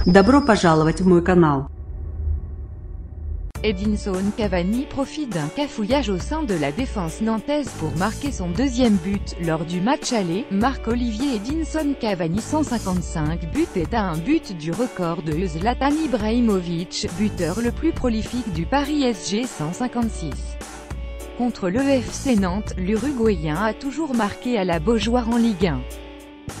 Добро пожаловать в мой канал. Edinson Cavani profite d'un cafouillage au sein de la défense nantaise pour marquer son deuxième but lors du match aller. Marc-Olivier Edinson Cavani 155 buts est à un but du record de Zlatan Ibrahimovic, buteur le plus prolifique du Paris SG 156. Contre le FC Nantes, l'Uruguayen a toujours marqué à la Beaujoire en Ligue 1.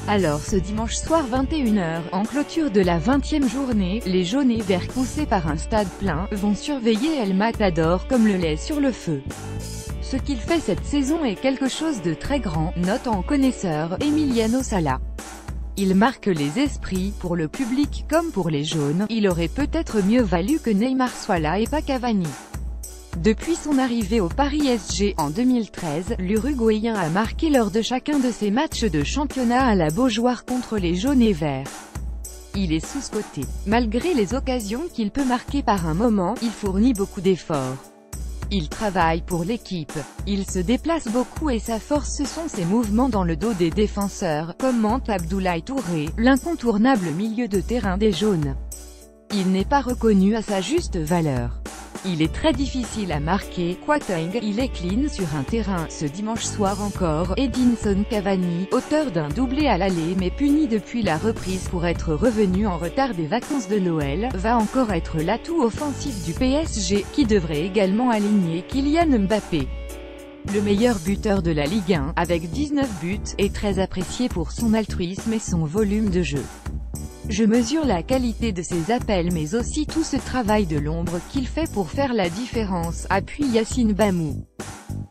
Alors ce dimanche soir 21 h, en clôture de la 20e journée, les jaunes et verts poussés par un stade plein, vont surveiller El Matador comme le lait sur le feu. Ce qu'il fait cette saison est quelque chose de très grand, note en connaisseur Emiliano Sala. Il marque les esprits, pour le public comme pour les jaunes, il aurait peut-être mieux valu que Neymar soit là et pas Cavani. Depuis son arrivée au Paris SG en 2013, l'Uruguayen a marqué lors de chacun de ses matchs de championnat à la Beaujoire contre les jaunes et verts. Il est sous-coté. Malgré les occasions qu'il peut marquer par un moment, il fournit beaucoup d'efforts. Il travaille pour l'équipe. Il se déplace beaucoup et sa force ce sont ses mouvements dans le dos des défenseurs, commente Abdoulaye Touré, l'incontournable milieu de terrain des jaunes. Il n'est pas reconnu à sa juste valeur. Il est très difficile à marquer. Quateng, il est clean sur un terrain. Ce dimanche soir encore, Edinson Cavani, auteur d'un doublé à l'aller mais puni depuis la reprise pour être revenu en retard des vacances de Noël, va encore être l'atout offensif du PSG, qui devrait également aligner Kylian Mbappé. Le meilleur buteur de la Ligue 1, avec 19 buts, est très apprécié pour son altruisme et son volume de jeu. Je mesure la qualité de ses appels mais aussi tout ce travail de l'ombre qu'il fait pour faire la différence, appuie Yassine Bamou.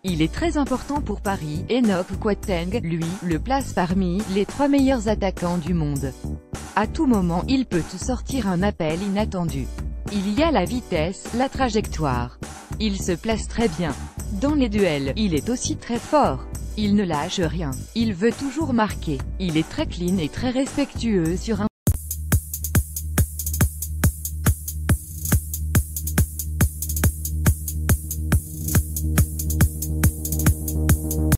Il est très important pour Paris. Enoch Quateng, lui, le place parmi les 3 meilleurs attaquants du monde. À tout moment, il peut te sortir un appel inattendu. Il y a la vitesse, la trajectoire. Il se place très bien. Dans les duels, il est aussi très fort. Il ne lâche rien. Il veut toujours marquer. Il est très clean et très respectueux sur un